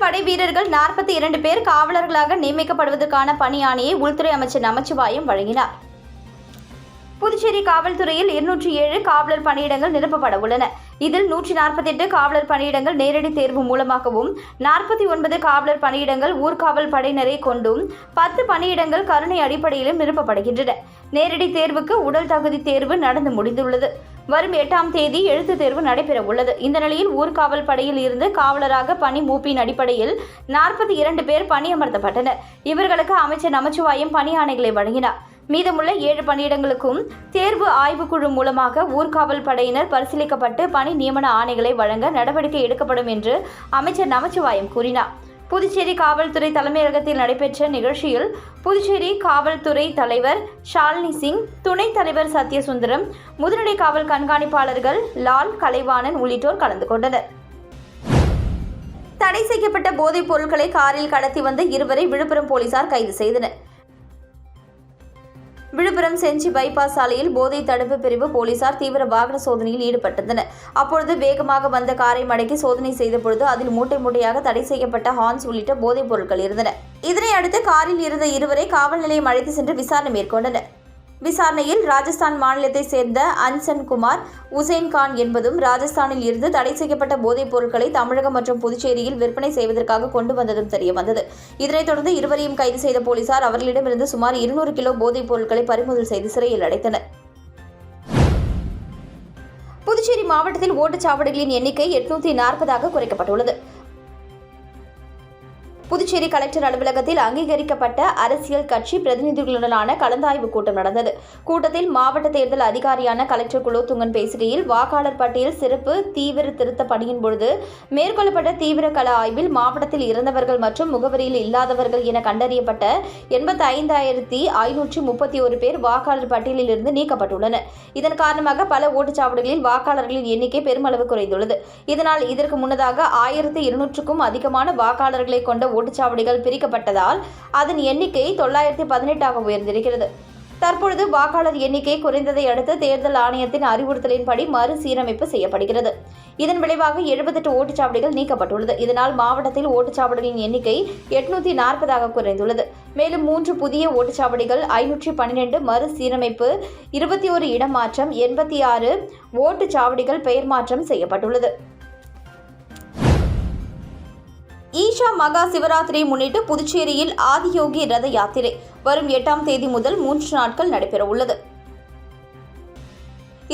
படை வீரர்கள் 42 பேர் காவலர்களாக நியமிக்கப்படுவதற்கான பணி ஆணையை உள்துறை அமைச்சர் நமச்சிவாயம் வழங்கினார். புதுச்சேரி காவல்துறையில் 207 காவலர் பணியிடங்கள் நிரப்பப்பட உள்ளன. இதில் 148 காவலர் பணியிடங்கள் நேரடி தேர்வு மூலமாகவும், 49 காவலர் பணியிடங்கள் ஊர்காவல் படையினரை கொண்டும், 10 பணியிடங்கள் கருணை அடிப்படையிலும் நிரப்பப்படுகின்றன. நேரடி தேர்வுக்கு உடல் தகுதி தேர்வு நடந்து முடிந்துள்ளது. வரும் 8ஆம் தேதி எழுத்து தேர்வு நடைபெற உள்ளது. இந்த நிலையில் ஊர்காவல் படையில் இருந்து காவலராக பணி மூப்பின் அடிப்படையில் 42 பேர் பணியமர்த்தப்பட்டனர். இவர்களுக்கு அமைச்சர் நமச்சிவாயம் பணி ஆணைகளை வழங்கினார். மீதமுள்ள 7 பணியிடங்களுக்கும் தேர்வு ஆய்வுக்குழு மூலமாக ஊர்காவல் படையினர் பரிசீலிக்கப்பட்டு பணி நியமன ஆணைகளை வழங்க நடவடிக்கை எடுக்கப்படும் என்று அமைச்சர் நமச்சிவாயம் கூறினார். புதுச்சேரி காவல்துறை தலைமையகத்தில் நடைபெற்ற நிகழ்ச்சியில் புதுச்சேரி காவல்துறை தலைவர் ஷாலினி சிங், துணைத் தலைவர் சத்யசுந்தரம், முதுநிலை காவல் கண்காணிப்பாளர்கள் லால், கலைவாணன் உள்ளிட்டோர் கலந்து கொண்டனர். தடை செய்யப்பட்ட போதைப் பொருட்களை காரில் கடத்தி வந்த 2 விழுப்புரம் போலீசார் கைது செய்தனர். விழுப்புரம் செஞ்சி பைபாஸ் சாலையில் போதை தடுப்பு பிரிவு போலீசார் தீவிர வாகன சோதனையில் ஈடுபட்டிருந்தனர். அப்பொழுது வேகமாக வந்த காரை மடக்கி சோதனை செய்த பொழுது அதில் மூட்டை மூட்டையாக தடை செய்யப்பட்ட ஹார்ன்ஸ் உள்ளிட்ட போதைப் பொருட்கள் இருந்தன. இதனை அடுத்து காரில் இருந்த 2 காவல் நிலையம் அழைத்து சென்று விசாரணை மேற்கொண்டனர். விசாரணையில் ராஜஸ்தான் மாநிலத்தை சேர்ந்த அன்சன் குமார், உசேன் கான் என்பதும் ராஜஸ்தானில் இருந்து தடை செய்யப்பட்ட போதைப் பொருட்களை தமிழகம் மற்றும் புதுச்சேரியில் விற்பனை செய்வதற்காக கொண்டு வந்ததும் தெரியவந்தது. இதனைத் தொடர்ந்து 2 கைது செய்த போலீசார் அவர்களிடமிருந்து சுமார் 200 கிலோ போதைப் பொருட்களை பறிமுதல் செய்து சிறையில் அடைத்தனர். புதுச்சேரி மாவட்டத்தில் ஓட்டுச்சாவடிகளின் எண்ணிக்கை 840 குறைக்கப்பட்டுள்ளது. புதுச்சேரி கலெக்டர் அலுவலகத்தில் அங்கீகரிக்கப்பட்ட அரசியல் கட்சி பிரதிநிதிகளுடனான கலந்தாய்வு கூட்டம் நடந்தது. கூட்டத்தில் மாவட்ட தேர்தல் அதிகாரியான கலெக்டர் குலோத்துங்கன் பேசுகையில், வாக்காளர் பட்டியல் சிறப்பு தீவிர திருத்த பணியின் பொழுது மேற்கொள்ளப்பட்ட தீவிர கள ஆய்வில் மாவட்டத்தில் இறந்தவர்கள் மற்றும் முகவரியில் இல்லாதவர்கள் என கண்டறியப்பட்ட 85,531 பேர் வாக்காளர் பட்டியலில் இருந்து நீக்கப்பட்டுள்ளனர். இதன் காரணமாக பல ஓட்டுச்சாவடிகளில் வாக்காளர்களின் எண்ணிக்கை பெருமளவு குறைந்துள்ளது. இதனால் இதற்கு முன்னதாக 1200க்கும் அதிகமான வாக்காளர்களை கொண்ட ஓட்டுச்சாவடிகள் பிரிக்கப்பட்டதால் அதன் எண்ணிக்கை 918 உயர்ந்திருக்கிறது. தற்பொழுது வாக்காளர் எண்ணிக்கை குறைந்ததை அடுத்து தேர்தல் ஆணையத்தின் அறிவுறுத்தலின்படி மறுசீரமைப்பு செய்யப்படுகிறது. இதன் விளைவாக 78 ஓட்டுச்சாவடிகள் நீக்கப்பட்டுள்ளது. இதனால் மாவட்டத்தில் ஓட்டுச்சாவடிகளின் எண்ணிக்கை 840 குறைந்துள்ளது. மேலும் 3 புதிய ஓட்டுச்சாவடிகள், 512 மறுசீரமைப்பு, 21 இடமாற்றம், 86 ஓட்டுச்சாவடிகள் பெயர் மாற்றம் செய்யப்பட்டுள்ளது. ஈஷா மகா சிவராத்திரியை முன்னிட்டு புதுச்சேரியில் ஆதியோகி ரத யாத்திரை வரும் 8ஆம் தேதி முதல் 3 நாட்கள் நடைபெற உள்ளது.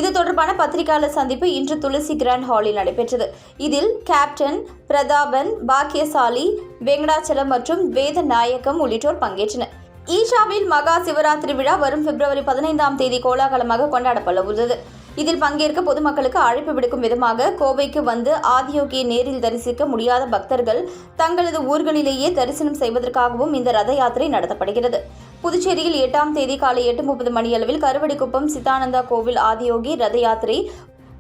இது தொடர்பான பத்திரிகையாளர் சந்திப்பு இன்று துளசி கிராண்ட் ஹாலில் நடைபெற்றது. இதில் கேப்டன் பிரதாபன், பாக்கியசாலி, வெங்கடாச்சலம் மற்றும் வேத நாயக்கம் உள்ளிட்டோர் பங்கேற்றனர். ஈஷாவில் மகா சிவராத்திரி விழா வரும் பிப்ரவரி 15ஆம் தேதி கோலாகலமாக கொண்டாடப்பட உள்ளது. இதில் பங்கேற்க பொதுமக்களுக்கு அழைப்பு விடுக்கும் விதமாக கோவைக்கு வந்து ஆதியோகியை நேரில் தரிசிக்க முடியாத பக்தர்கள் தங்களது ஊர்களிலேயே தரிசனம் செய்வதற்காகவும் இந்த ரத யாத்திரை நடத்தப்படுகிறது. புதுச்சேரியில் 8ஆம் தேதி காலை 8:30 மணியளவில் கருவடிக்குப்பம் சித்தானந்தா கோவில் ஆதியோகி ரத யாத்திரை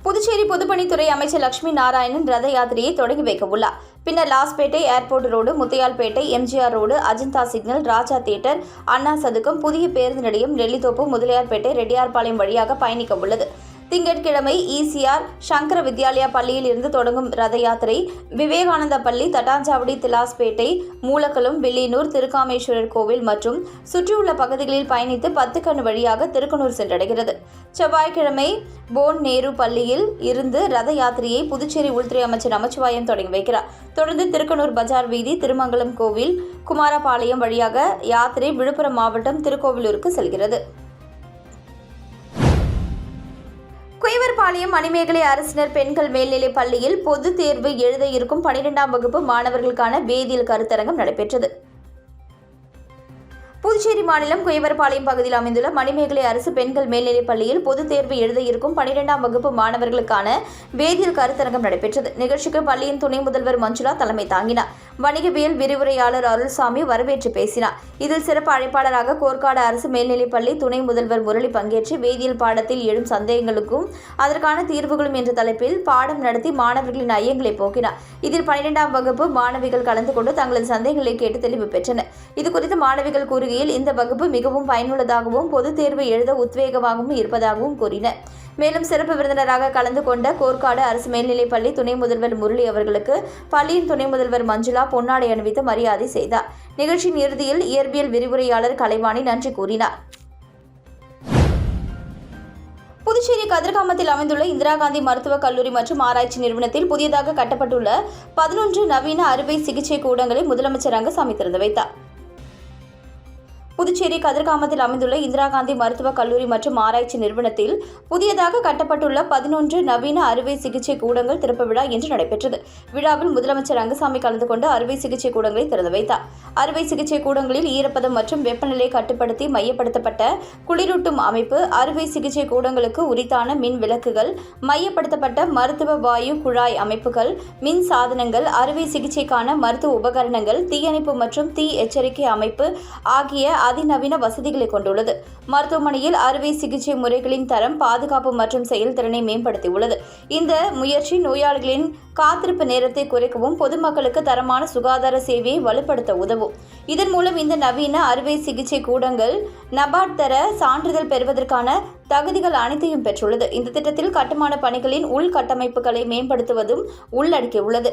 புதுச்சேரி பொதுப்பணித்துறை அமைச்சர் லட்சுமி நாராயணன் ரத யாத்திரையை தொடங்கி வைக்க உள்ளார். பின்னர் Lawspet, airport road, Muthialpet, MGR road, Ajantha signal, Raja theatre, Anna சதுக்கம், புதிய பேருந்து நிலையம், நெல்லித்தோப்பு, முதலியார்பேட்டை, ரெட்டியார்பாளையம் வழியாக பயணிக்க உள்ளது. திங்கட்கிழமை ஈசிஆர் சங்கர வித்யாலயா பள்ளியில் இருந்து தொடங்கும் ரத யாத்திரை விவேகானந்தா பள்ளி, தட்டாஞ்சாவடி, திலாஸ்பேட்டை, மூலக்கலம், வில்லியனூர், திருக்காமேஸ்வரர் கோவில் மற்றும் சுற்றியுள்ள பகுதிகளில் பயணித்து 10 கண் வழியாக திருக்கனூர் சென்றடைகிறது. செவ்வாய்க்கிழமை போன் நேரு பள்ளியில் இருந்து ரத யாத்திரையை புதுச்சேரி உள்துறை அமைச்சர் நமச்சிவாயம் தொடங்கி வைக்கிறார். தொடர்ந்து திருக்கனூர் பஜார் வீதி, திருமங்கலம் கோவில், குமாரபாளையம் வழியாக யாத்திரை விழுப்புரம் மாவட்டம் திருக்கோவிலூருக்கு செல்கிறது. குயவர்பாளையம் மணிமேகலை அரசினர் பெண்கள் மேல்நிலைப் பள்ளியில் பொதுத் தேர்வு எழுத இருக்கும் 12ஆம் வகுப்பு மாணவர்களுக்கான வேதியியல் கருத்தரங்கம் நடைபெற்றது. புதுச்சேரி மாநிலம் குயவர்பாளையம் பகுதியில் அமைந்துள்ள மணிமேகலை அரசு பெண்கள் மேல்நிலைப் பள்ளியில் பொதுத் தேர்வு எழுத இருக்கும் 12ஆம் வகுப்பு மாணவர்களுக்கான வேதியியல் கருத்தரங்கம் நடைபெற்றது. நிகழ்ச்சிக்கு பள்ளியின் துணை முதல்வர் மஞ்சுளா தலைமை தாங்கினார். வணிகவியல் விரிவுரையாளர் அருள்சாமி வரவேற்று பேசினார். இதில் சிறப்பு அழைப்பாளராக கோர்க்காடு அரசு மேல்நிலைப் பள்ளி துணை முதல்வர் முரளி பங்கேற்று வேதியியல் பாடத்தில் எழும் சந்தேகங்களுக்கும் அதற்கான தீர்வுகளும் என்ற தலைப்பில் பாடம் நடத்தி மாணவர்களின் ஐயங்களை போக்கினார். இதில் 12ஆம் வகுப்பு மாணவிகள் கலந்து கொண்டு தங்களது சந்தேகங்களை கேட்டு தெளிவு பெற்றனர். இதுகுறித்து மாணவிகள் கூறுகையில், இந்த வகுப்பு மிகவும் பயனுள்ளதாகவும் பொதுத் தேர்வு எழுத உத்வேகமாகவும் இருப்பதாகவும் கூறினர். மேலும் சிறப்பு விருந்தினராக கலந்து கொண்ட கோர்க்காடு அரசு மேல்நிலைப்பள்ளி துணை முதல்வர் முரளி அவர்களுக்கு பள்ளியின் துணை முதல்வர் மஞ்சுளா பொன்னாடை அணிவித்து மரியாதை செய்தார். நிகழ்ச்சியின் இறுதியில் இயற்பியல் விரிவுரையாளர் கலைவாணி நன்றி கூறினார். புதுச்சேரி கதிர்காமத்தில் அமைந்துள்ள இந்திரா காந்தி மருத்துவக் கல்லூரி மற்றும் ஆராய்ச்சி நிறுவனத்தில் புதியதாக கட்டப்பட்டுள்ள 11 நவீன அறுவை சிகிச்சை கூடங்களை முதலமைச்சர் ரங்கசாமி திறந்து வைத்தார். புதுச்சேரி கதிர்காமத்தில் அமைந்துள்ள இந்திரா காந்தி மருத்துவக் கல்லூரி மற்றும் ஆராய்ச்சி நிறுவனத்தில் புதியதாக கட்டப்பட்டுள்ள 11 நவீன அறுவை சிகிச்சை கூடங்கள் திறப்பு விழா இன்று நடைபெற்றது. விழாவில் முதலமைச்சர் ரங்கசாமி கலந்து கொண்டு அறுவை சிகிச்சை கூடங்களை திறந்து வைத்தார். அறுவை சிகிச்சை கூடங்களில் ஈரப்பதம் மற்றும் வெப்பநிலை கட்டுப்படுத்தி மையப்படுத்தப்பட்ட குளிரூட்டும் அமைப்பு, அறுவை சிகிச்சை கூடங்களுக்கு உரித்தான மின் விளக்குகள், மையப்படுத்தப்பட்ட மருத்துவ வாயு குழாய் அமைப்புகள், மின் சாதனங்கள், அறுவை சிகிச்சைக்கான மருத்துவ உபகரணங்கள், தீயணைப்பு மற்றும் தீ எச்சரிக்கை அமைப்பு ஆகிய அதிநவீன வசதிகளை கொண்டுள்ளது. மருத்துவமனையில் அறுவை சிகிச்சை முறைகளின் தரம், பாதுகாப்பு மற்றும் செயல்திறனை மேம்படுத்தியுள்ளது. இந்த முயற்சி நோயாளிகளின் காத்திருப்பு நேரத்தை குறைக்கவும் பொதுமக்களுக்கு தரமான சுகாதார சேவையை வலுப்படுத்த உதவும். இதன் மூலம் இந்த நவீன அறுவை சிகிச்சை கூடங்கள் நபார்ட் தர சான்றிதழ் பெறுவதற்கான தகுதிகள் அனைத்தையும் பெற்றுள்ளது. இந்த திட்டத்தில் கட்டுமான பணிகளின் உள்கட்டமைப்புகளை மேம்படுத்துவதும் உள்ளடக்கியுள்ளது.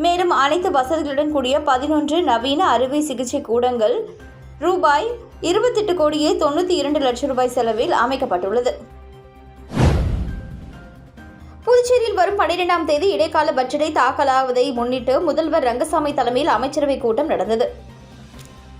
மேலும் அனைத்து வசதிகளுடன் கூடிய 11 நவீன அறுவை சிகிச்சை கூடங்கள் ரூபாய் 28,92 லட்சம் செலவில் அமைக்கப்பட்டுள்ளது. புதுச்சேரியில் வரும் 12ஆம் தேதி இடைக்கால பட்ஜெட்டை தாக்கலாவதை முன்னிட்டு முதல்வர் ரங்கசாமி தலைமையில் அமைச்சரவைக் கூட்டம் நடந்தது.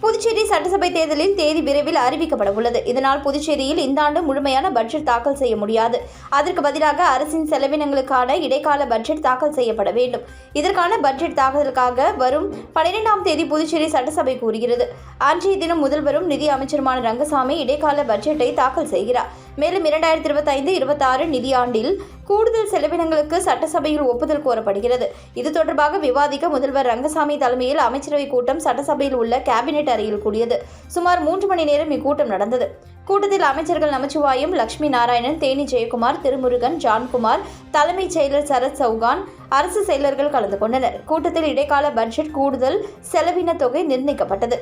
புதுச்சேரி சட்டசபை தேர்தலில் தேதி விரைவில் அறிவிக்கப்பட உள்ளது. இதனால் புதுச்சேரியில் இந்த ஆண்டு முழுமையான பட்ஜெட் தாக்கல் செய்ய முடியாது. அதற்கு பதிலாக அரசின் செலவினங்களுக்கான இடைக்கால பட்ஜெட் தாக்கல் செய்யப்பட வேண்டும். இதற்கான பட்ஜெட் தாக்கலுக்காக வரும் 12ஆம் தேதி புதுச்சேரி சட்டசபை கூறுகிறது. அன்றைய தினம் முதல்வரும் நிதி அமைச்சருமான ரங்கசாமி இடைக்கால பட்ஜெட்டை தாக்கல் செய்கிறார். மேலும் 2025-26 நிதியாண்டில் கூடுதல் செலவினங்களுக்கு சட்டசபையில் ஒப்புதல் கோரப்படுகிறது. இது தொடர்பாக விவாதிக்க முதல்வர் ரங்கசாமி தலைமையில் அமைச்சரவை கூட்டம் சட்டசபையில் உள்ள கேபினெட் அறையில் கூடியது. சுமார் 3 மணி நேரம் இக்கூட்டம் நடந்தது. கூட்டத்தில் அமைச்சர்கள் நமச்சிவாயம், லட்சுமி நாராயணன், தேனி ஜெயக்குமார், திருமுருகன், ஜான்குமார், தலைமைச் செயலர் சரத் சௌகான், அரசு செயலர்கள் கலந்து கொண்டனர். கூட்டத்தில் இடைக்கால பட்ஜெட் கூடுதல் செலவின தொகை நிர்ணயிக்கப்பட்டது.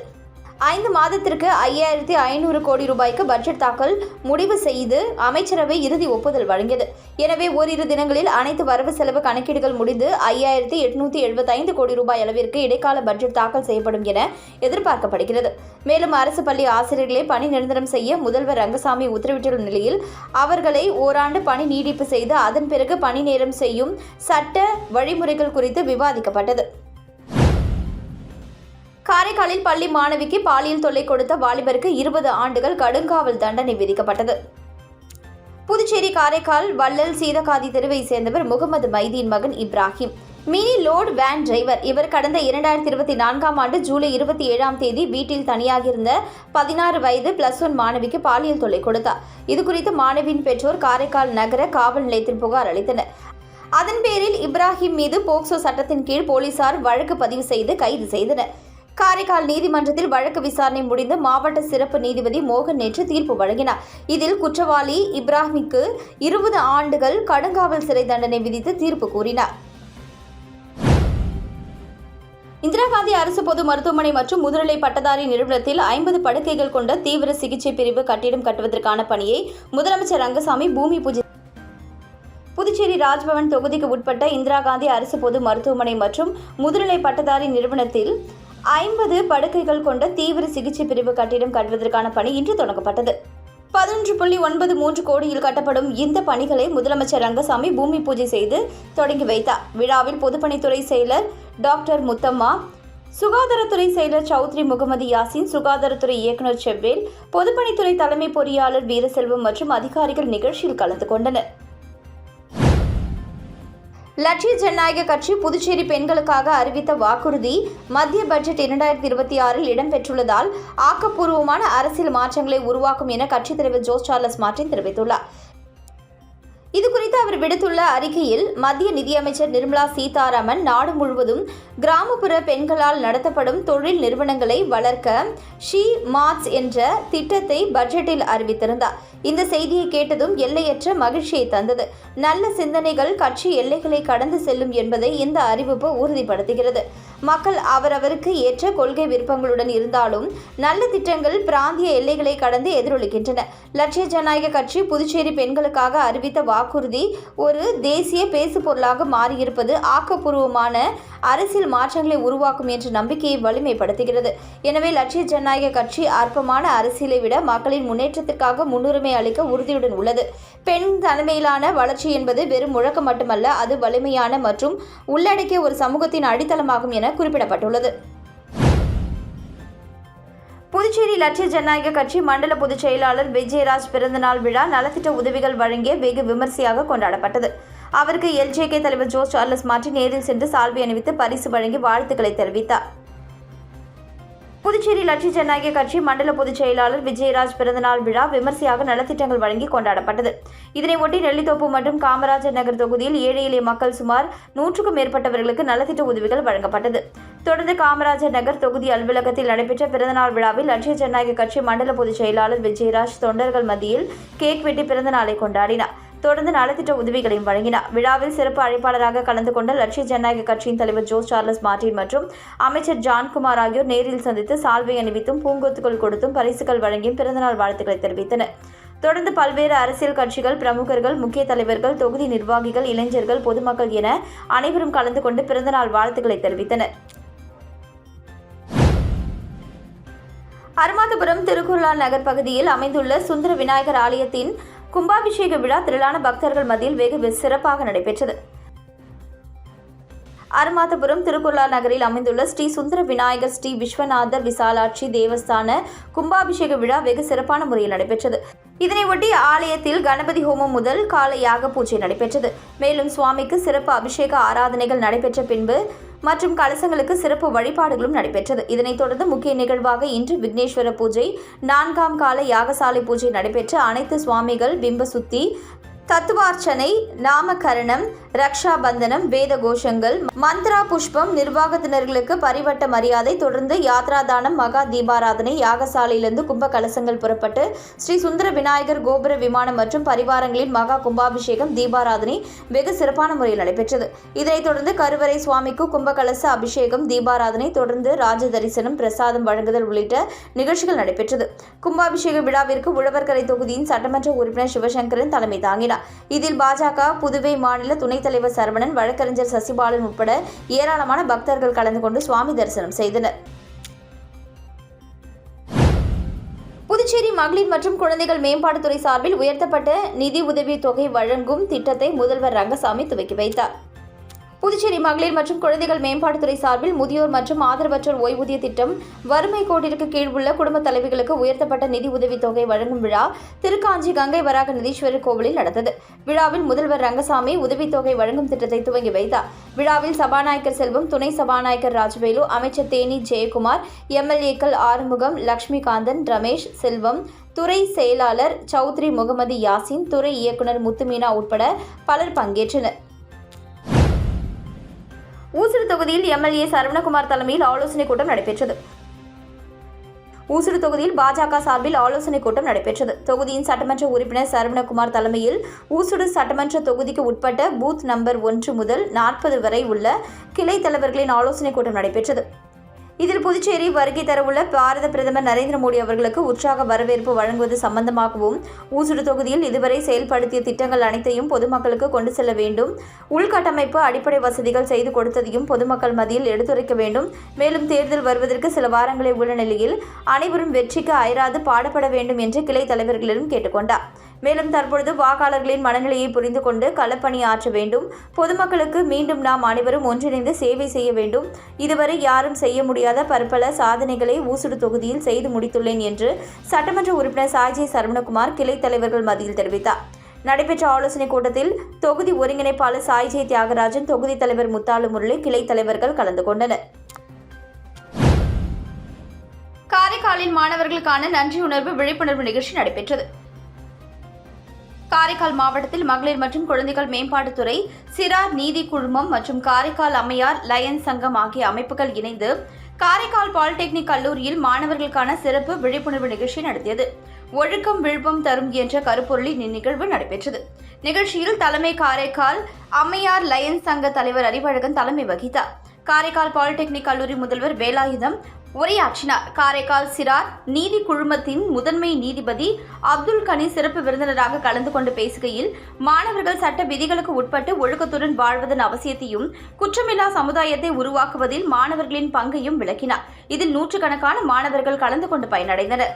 5 மாதத்திற்கு 5,500 கோடி ரூபாய்க்கு பட்ஜெட் தாக்கல் முடிவு செய்து அமைச்சரவை இறுதி ஒப்புதல் வழங்கியது. எனவே ஓரிரு தினங்களில் அனைத்து வரவு செலவு கணக்கீடுகள் முடிந்து 5,875 கோடி ரூபாய் அளவிற்கு இடைக்கால பட்ஜெட் தாக்கல் செய்யப்படும் என எதிர்பார்க்கப்படுகிறது. மேலும் அரசு பள்ளி ஆசிரியர்களை பணி நிரந்தரம் செய்ய முதல்வர் ரங்கசாமி உத்தரவிட்டுள்ள நிலையில் அவர்களை ஓராண்டு பணி நீடிப்பு செய்து அதன் பிறகு பணி நேரம் செய்யும் சட்ட வழிமுறைகள் குறித்து விவாதிக்கப்பட்டது. காரைக்காலில் பள்ளி மாணவிக்கு பாலியல் தொல்லை கொடுத்த வாலிபருக்கு 20 ஆண்டுகள் கடுங்காவல் தண்டனை விதிக்கப்பட்டது. புதுச்சேரி காரைக்கால் வள்ளல் சீதகாதி தெருவை சேர்ந்தவர் முகமது மைதீன் மகன் Ibrahim, mini load van driver. இவர் கடந்த 2024ஆம் ஆண்டு ஜூலை 27ஆம் தேதி வீட்டில் தனியாக இருந்த 16 வயது +1 மாணவிக்கு பாலியல் தொல்லை கொடுத்தார். இதுகுறித்து மாணவியின் பெற்றோர் காரைக்கால் நகர காவல் நிலையத்தில் புகார் அளித்தனர். அதன் பேரில் இப்ராஹிம் மீது போக்சோ சட்டத்தின் கீழ் போலீசார் வழக்கு பதிவு செய்து கைது செய்தனர். காரைக்கால் நீதிமன்றத்தில் வழக்கு விசாரணை முடிந்து மாவட்ட சிறப்பு நீதிபதி மோகன் நேற்று தீர்ப்பு வழங்கினார். இதில் குற்றவாளி இப்ராஹிமுக்கு 20 ஆண்டுகள் கடுங்காவல் சிறை தண்டனை விதித்து தீர்ப்பு கூறினார். இந்திரா காந்தி அரசு பொது மருத்துவமனை மற்றும் முதுநிலை பட்டதாரி நிறுவனத்தில் 50 படுக்கைகள் கொண்ட தீவிர சிகிச்சை பிரிவு கட்டிடம் கட்டுவதற்கான பணியை முதலமைச்சர் ரங்கசாமி பூமி பூஜை. புதுச்சேரி ராஜ்பவன் தொகுதிக்கு உட்பட்ட இந்திரா காந்தி அரசு பொது மருத்துவமனை மற்றும் முதுநிலை பட்டதாரி நிறுவனத்தில் 50 படுக்கைகள் கொண்ட தீவிர சிகிச்சை பிரிவு கட்டிடம் கட்டுவதற்கான பணி இன்று தொடங்கப்பட்டது. 11.93 கோடியில் கட்டப்படும் இந்த பணிகளை முதலமைச்சர் ரங்கசாமி பூமி பூஜை செய்து தொடங்கி வைத்தார். விழாவில் பொதுப்பணித்துறை செயலர் டாக்டர் முத்தம்மா, சுகாதாரத்துறை செயலர் சௌத்ரி முகமது யாசின், சுகாதாரத்துறை இயக்குநர் செவ்வேல், பொதுப்பணித்துறை தலைமை பொறியாளர் வீரசெல்வம் மற்றும் அதிகாரிகள் நிகழ்ச்சியில் கலந்து கொண்டனர். லட்சிய ஜனநாயக கட்சி புதுச்சேரி பெண்களுக்காக அறிவித்த வாக்குறுதி மத்திய பட்ஜெட் 2026இல் இடம்பெற்றுள்ளதால் ஆக்கப்பூர்வமான அரசியல் மாற்றங்களை உருவாக்கும் என கட்சித் தலைவர் ஜோஸ் சார்லஸ் மார்டின் தெரிவித்துள்ளார். இதுகுறித்து அவர் விடுத்துள்ள அறிக்கையில், மத்திய நிதியமைச்சர் நிர்மலா சீதாராமன் நாடு முழுவதும் கிராமப்புற பெண்களால் நடத்தப்படும் தொழில் நிறுவனங்களை வளர்க்க ஷீ மார்ட்ஸ் என்ற திட்டத்தை பட்ஜெட்டில் அறிவித்திருந்தார். இந்த செய்தியை கேட்டதும் எல்லையற்ற மகிழ்ச்சியை தந்தது. நல்ல சிந்தனைகள் கட்சி எல்லைகளை கடந்து செல்லும் என்பதை இந்த அறிவிப்பு உறுதிப்படுத்துகிறது. மக்கள் அவரவருக்கு ஏற்ற கொள்கை விருப்பங்களுடன் இருந்தாலும் நல்ல திட்டங்கள் பிராந்திய எல்லைகளை கடந்து எதிரொலிக்கின்றன. லட்சிய ஜனநாயக கட்சி புதுச்சேரி பெண்களுக்காக அறிவித்த வாக்குறுதி ஒரு தேசிய பேசுபொருளாக மாறியிருப்பது ஆக்கப்பூர்வமான அரசியல் மாற்றங்களை உருவாக்கும் என்ற நம்பிக்கையை வலிமைப்படுத்துகிறது. எனவே லட்சிய ஜனநாயக கட்சி அற்பமான அரசியலை விட மக்களின் முன்னேற்றத்திற்காக முன்னுரிமை அளிக்க உறுதியுடன் உள்ளது. பெண் தலைமையிலான வளர்ச்சி என்பது வெறும் முழக்கம் மட்டுமல்ல, அது வலிமையான மற்றும் உள்ளடக்கிய ஒரு சமூகத்தின் அடித்தளமாகும் என குறிப்பிடப்பட்டுள்ளது. புதுச்சேரி லட்சிய ஜனநாயக கட்சி மண்டல பொதுச் செயலாளர் விஜயராஜ் பிறந்தநாள் விழா நலத்திட்ட உதவிகள் வழங்கிய வெகு விமர்சையாக கொண்டாடப்பட்டது. அவருக்கு LJK தலைவர் ஜோஸ் சார்லஸ் மார்ட்டின் நேரில் சென்று சால்வை அணிவித்து பரிசு வழங்கி வாழ்த்துக்களை தெரிவித்தார். புதுச்சேரி லட்சிய ஜனநாயக கட்சி மண்டல பொதுச் செயலாளர் விஜயராஜ் பிறந்தநாள் விழா விமர்சையாக நலத்திட்டங்கள் வழங்கி கொண்டாடப்பட்டது. இதனையொட்டி நெல்லித்தோப்பு மற்றும் காமராஜர் நகர் தொகுதியில் ஏழை எளிய மக்கள் சுமார் 100க்கும் மேற்பட்டவர்களுக்கு நலத்திட்ட உதவிகள் வழங்கப்பட்டது. தொடர்ந்து காமராஜர் நகர் தொகுதி அலுவலகத்தில் நடைபெற்ற பிறந்தநாள் விழாவில் லட்சிய ஜனநாயக கட்சி மண்டல பொதுச் செயலாளர் விஜயராஜ் தொண்டர்கள் மத்தியில் கேக் வெட்டி பிறந்த நாளை கொண்டாடினார். தொடர்ந்து நலத்திட்ட உதவிகளையும் வழங்கினார். விழாவில் சிறப்பு அழைப்பாளராக கலந்து கொண்ட லட்சிய ஜனநாயக கட்சியின் தலைவர் ஜோஸ் சார்லஸ் மார்ட்டின் மற்றும் அமைச்சர் ஜான்குமார் ஆகியோர் நேரில் சந்தித்து சால்வை அணிவித்தும் பூங்கொத்துகள் கொடுத்தும் பரிசுகள் வழங்கியும் பிறந்தநாள் வாழ்த்துக்களை தெரிவித்தனர். தொடர்ந்து பல்வேறு அரசியல் கட்சிகள், பிரமுகர்கள், முக்கிய தலைவர்கள், தொகுதி நிர்வாகிகள், இளைஞர்கள், பொதுமக்கள் என அனைவரும் கலந்து கொண்டு பிறந்தநாள் வாழ்த்துக்களை தெரிவித்தனர். அருமாதபுரம் திருக்குறளார் நகர் பகுதியில் அமைந்துள்ள சுந்தர விநாயகர் ஆலயத்தின் கும்பாபிஷேக விழா திரளான பக்தர்கள் மத்தியில் வெகு சிறப்பாக நடைபெற்றது. அருமாதபுரம் திருக்குறளார் நகரில் அமைந்துள்ள ஸ்ரீ சுந்தர விநாயகர் ஸ்ரீ விஸ்வநாதர் விசாலாட்சி தேவஸ்தான கும்பாபிஷேக விழா வெகு சிறப்பான முறையில் நடைபெற்றது. இதனையொட்டி ஆலயத்தில் கணபதி ஹோமம் முதல் கால யாக பூஜை நடைபெற்றது. மேலும் சுவாமிக்கு சிறப்பு அபிஷேக ஆராதனைகள் நடைபெற்ற பின்பு மற்றும் கலசங்களுக்கு சிறப்பு வழிபாடுகளும் நடைபெற்றது. இதனைத் தொடர்ந்து முக்கிய நிகழ்வாக இன்று விக்னேஸ்வர பூஜை, 4ஆம் கால யாகசாலை பூஜை நடைபெற்ற அனைத்து சுவாமிகள் பிம்ப சுத்தி, தத்துவார்ச்சனை, நாமகரணம், ரக்ஷா பந்தனம், வேத கோஷங்கள், மந்த்ரா புஷ்பம், நிர்வாகத்தினர்களுக்கு பரிவட்ட மரியாதை, தொடர்ந்து யாத்ராதானம், மகா தீபாராதனை, யாகசாலையிலிருந்து கும்ப கலசங்கள் புறப்பட்டு ஸ்ரீ சுந்தர விநாயகர் கோபுர விமானம் மற்றும் பரிவாரங்களின் மகா கும்பாபிஷேகம், தீபாராதனை வெகு சிறப்பான முறையில் நடைபெற்றது. இதனைத் தொடர்ந்து கருவறை சுவாமிக்கு கும்ப கலச அபிஷேகம், தீபாராதனை, தொடர்ந்து ராஜ தரிசனம், பிரசாதம் வழங்குதல் உள்ளிட்ட நிகழ்ச்சிகள் நடைபெற்றது. கும்பாபிஷேக விழாவிற்கு உழவர்கரை தொகுதியின் சட்டமன்ற உறுப்பினர் சிவசங்கரன் தலைமை தாங்கினார். இதில் பாஜக புதுவை மாநில துணைத் தலைவர் சரவணன், வழக்கறிஞர் சசிபாலன் உட்பட ஏராளமான பக்தர்கள் கலந்து கொண்டு சுவாமி தரிசனம் செய்தனர். புதுச்சேரி மகளிர் மற்றும் குழந்தைகள் மேம்பாட்டுத்துறை சார்பில் உயர்த்தப்பட்ட நிதி உதவி தொகை வழங்கும் திட்டத்தை முதல்வர் ரங்கசாமி துவக்கி வைத்தார். புதுச்சேரி மகளிர் மற்றும் குழந்தைகள் மேம்பாட்டுத்துறை சார்பில் முதியோர் மற்றும் ஆதரவற்றோர் ஓய்வூதிய திட்டம், வறுமை கோட்டிற்கு கீழ் உள்ள குடும்ப தலைவிகளுக்கு உயர்த்தப்பட்ட நிதி உதவி தொகை வழங்கும் விழா திருக்காஞ்சி கங்கை வராக நிதீஸ்வரர் கோவிலில் நடந்தது. விழாவில் முதல்வர் ரங்கசாமி உதவித்தொகை வழங்கும் திட்டத்தை துவங்கி வைத்தார். விழாவில் சபாநாயகர் செல்வம், துணை சபாநாயகர் ராஜவேலு, அமைச்சர் தேனி ஜெயக்குமார், MLAக்கள் ஆறுமுகம், லட்சுமிகாந்தன், ரமேஷ், செல்வம், துறை செயலாளர் சௌத்ரி முகமது யாசின், துறை இயக்குநர் முத்துமீனா உட்பட பலர் பங்கேற்றனர். ஊசுடு தொகுதியில் MLA சரவணகுமார் தலைமையில் ஆலோசனைக் கூட்டம் நடைபெற்றது. ஊசுடு தொகுதியில் பாஜக சார்பில் ஆலோசனைக் கூட்டம் நடைபெற்றது. தொகுதியின் சட்டமன்ற உறுப்பினர் சரவணகுமார் தலைமையில் ஊசுடு சட்டமன்ற தொகுதிக்கு உட்பட்ட பூத் நம்பர் 1 முதல் 40 வரை உள்ள கிளை தலைவர்களின் ஆலோசனைக் கூட்டம் நடைபெற்றது. இதில் புதுச்சேரி வருகை தரவுள்ள பாரத பிரதமர் நரேந்திர மோடி அவர்களுக்கு உற்சாக வரவேற்பு வழங்குவது சம்பந்தமாகவும், ஊசுடு தொகுதியில் இதுவரை செயல்படுத்திய திட்டங்கள் அனைத்தையும் பொதுமக்களுக்கு கொண்டு செல்ல வேண்டும், உள்கட்டமைப்பு அடிப்படை வசதிகள் செய்து கொடுத்ததையும் பொதுமக்கள் மத்தியில் எடுத்துரைக்க வேண்டும், மேலும் தேர்தல் வருவதற்கு சில வாரங்களே உள்ள நிலையில் அனைவரும் வெற்றிக்கு அயராது பாடுபட வேண்டும் என்று கிளை தலைவர்களிடம் கேட்டுக்கொண்டார். மேலும் தற்பொழுது வாக்காளர்களின் மனநிலையை புரிந்து கொண்டு களப்பணி ஆற்ற வேண்டும், பொதுமக்களுக்கு மீண்டும் நாம் அனைவரும் ஒன்றிணைந்து சேவை செய்ய வேண்டும், இதுவரை யாரும் செய்ய முடியாத பற்பல சாதனைகளை ஊசுடு தொகுதியில் செய்து முடித்துள்ளேன் என்று சட்டமன்ற உறுப்பினர் சாய்ஜி சரவணகுமார் கிளை தலைவர்கள் மத்தியில் தெரிவித்தார். நடைபெற்ற ஆலோசனைக் கூட்டத்தில் தொகுதி ஒருங்கிணைப்பாளர் சாய்ஜி தியாகராஜன், தொகுதி தலைவர் முத்தாலு முரளி, கிளை தலைவர்கள் கலந்து கொண்டனர். காரைக்காலில் மாணவர்களுக்கான நன்றியுணர்வு விழிப்புணர்வு நிகழ்ச்சி நடைபெற்றது. காரைக்கால் மாவட்டத்தில் மகளிர் மற்றும் குழந்தைகள் மேம்பாட்டுத்துறை, சிறார் நீதி குழுமம் மற்றும் காரைக்கால் அம்மையார் லயன்ஸ் சங்கம் ஆகிய அமைப்புகள் இணைந்து காரைக்கால் பாலிடெக்னிக் கல்லூரியில் மாணவர்களுக்கான சிறப்பு விழிப்புணர்வு நிகழ்ச்சி நடத்தியது. ஒழுக்கம் விழுப்பம் தரும் என்ற கருப்பொருளில் இந்நிகழ்வு நடைபெற்றது. நிகழ்ச்சியில் தலைமை காரைக்கால் அம்மையார் லயன்ஸ் சங்க தலைவர் அறிவழகன் தலைமை வகித்தார். காரைக்கால் பாலிடெக்னிக் கல்லூரி முதல்வர் வேலாயுதம் உரையாற்றினார். காரைக்கால் சிறார் நீதி குழுமத்தின் முதன்மை நீதிபதி அப்துல் கனி சிறப்பு விருந்தினராக கலந்து கொண்டு பேசுகையில், மாணவர்கள் சட்ட விதிகளுக்கு உட்பட்டு ஒழுக்கத்துடன் வாழ்வதன் அவசியத்தையும், குற்றமில்லா சமுதாயத்தை உருவாக்குவதில் மாணவர்களின் பங்கையும் விளக்கினார். இதில் நூற்றுக்கணக்கான மாணவர்கள் கலந்து கொண்டு பயனடைந்தனர்.